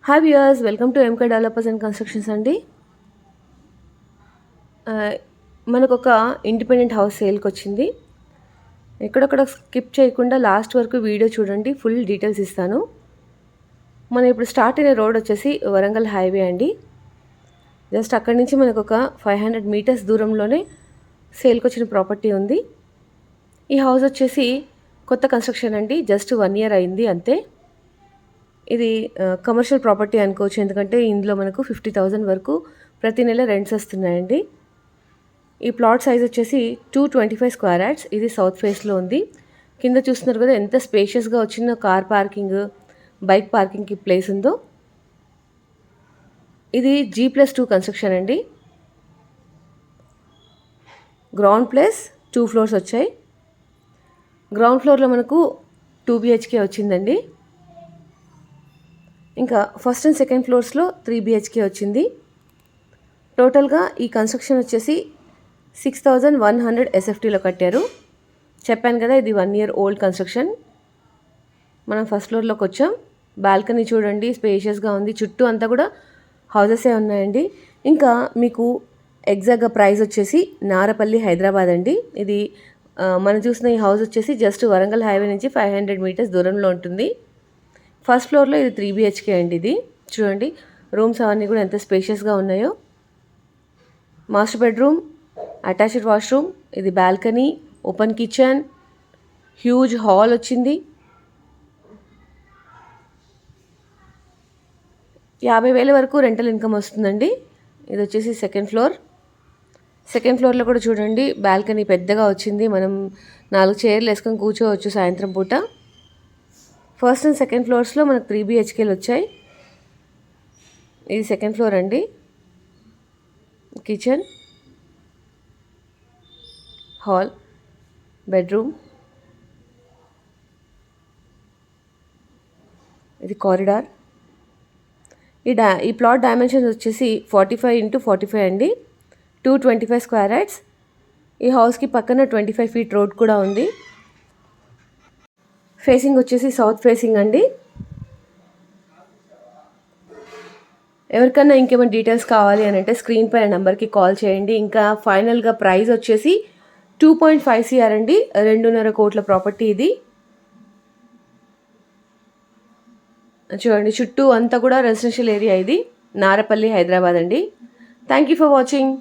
Hi viewers, welcome to MK developers and constructions అండి. మనకు ఒక ఇండిపెండెంట్ హౌస్ సేల్కి వచ్చింది. ఎక్కడొక్కడ స్కిప్ చేయకుండా లాస్ట్ వరకు వీడియో చూడండి, ఫుల్ డీటెయిల్స్ ఇస్తాను. మనం ఇప్పుడు స్టార్ట్ అయిన రోడ్ వచ్చేసి వరంగల్ హైవే అండి. జస్ట్ అక్కడి నుంచి మనకు ఒక 500 మీటర్స్ దూరంలోనే సేల్కి వచ్చిన ప్రాపర్టీ ఉంది. ఈ హౌస్ వచ్చేసి కొత్త కన్స్ట్రక్షన్ అండి, జస్ట్ 1 year అయింది అంతే. ఇది కమర్షియల్ ప్రాపర్టీ అనుకోవచ్చు, ఎందుకంటే ఇందులో మనకు 50,000 వరకు ప్రతి నెల రెంట్స్ వస్తున్నాయండి. ఈ ప్లాట్ సైజ్ వచ్చేసి 225 స్క్వేర్ యార్డ్స్. ఇది సౌత్ ఫేస్లో ఉంది. కింద చూస్తున్నారు కదా ఎంత స్పేషియస్గా వచ్చిన కార్ పార్కింగ్, బైక్ పార్కింగ్కి ప్లేస్ ఉందో. ఇది G+2 కన్స్ట్రక్షన్ అండి. గ్రౌండ్ ప్లస్ 2 floors వచ్చాయి. గ్రౌండ్ ఫ్లోర్లో మనకు 2 BHK వచ్చిందండి. ఇంకా ఫస్ట్ అండ్ సెకండ్ ఫ్లోర్స్లో 3 BHK వచ్చింది. టోటల్గా ఈ కన్స్ట్రక్షన్ వచ్చేసి 6,100 SFTలో కట్టారు. చెప్పాను కదా, ఇది 1 year ఓల్డ్ కన్స్ట్రక్షన్. మనం ఫస్ట్ ఫ్లోర్లోకి వచ్చాం. బాల్కనీ చూడండి, స్పేషియస్గా ఉంది. చుట్టూ అంతా కూడా హౌసెసే ఉన్నాయండి. ఇంకా మీకు ఎగ్జాక్ట్గా ప్రైస్ వచ్చేసి నారపల్లి, హైదరాబాద్ అండి. ఇది మనం చూసిన ఈ హౌస్ వచ్చేసి జస్ట్ వరంగల్ హైవే నుంచి 500 మీటర్స్ దూరంలో ఉంటుంది. ఫస్ట్ ఫ్లోర్లో ఇది 3 BHK అండి. ఇది చూడండి, రూమ్స్ అవన్నీ కూడా ఎంత స్పేషియస్గా ఉన్నాయో. మాస్టర్ బెడ్రూమ్, అటాచ్డ్ వాష్రూమ్, ఇది balcony, open kitchen, huge hall వచ్చింది. 50,000 వరకు రెంటల్ ఇన్కమ్ వస్తుందండి. ఇది వచ్చేసి సెకండ్ ఫ్లోర్. సెకండ్ ఫ్లోర్లో కూడా చూడండి, బాల్కనీ పెద్దగా వచ్చింది. మనం 4 చైర్లు వేసుకొని కూర్చోవచ్చు సాయంత్రం పూట. ఫస్ట్ అండ్ సెకండ్ ఫ్లోర్స్లో మనకు 3 BHKలు వచ్చాయి. ఇది సెకండ్ ఫ్లోర్ అండి. కిచెన్, హాల్, బెడ్రూమ్, ఇది కారిడార్. ఈ ప్లాట్ డైమెన్షన్స్ వచ్చేసి 45x45 అండి. 225 స్క్వేర్ యార్డ్స్. ఈ హౌస్కి పక్కన 25 feet రోడ్ కూడా ఉంది. ఫేసింగ్ వచ్చేసి సౌత్ ఫేసింగ్ అండి. ఎవరికన్నా ఇంకేమైనా డీటెయిల్స్ కావాలి అని అంటే స్క్రీన్ పైన నెంబర్కి కాల్ చేయండి. ఇంకా ఫైనల్గా ప్రైస్ వచ్చేసి 2.5 CR అండి. 2.5 కోట్ల ప్రాపర్టీ ఇది. చూడండి, చుట్టూ అంతా కూడా రెసిడెన్షియల్ ఏరియా. ఇది నారపల్లి, హైదరాబాద్ అండి. Thank you for watching.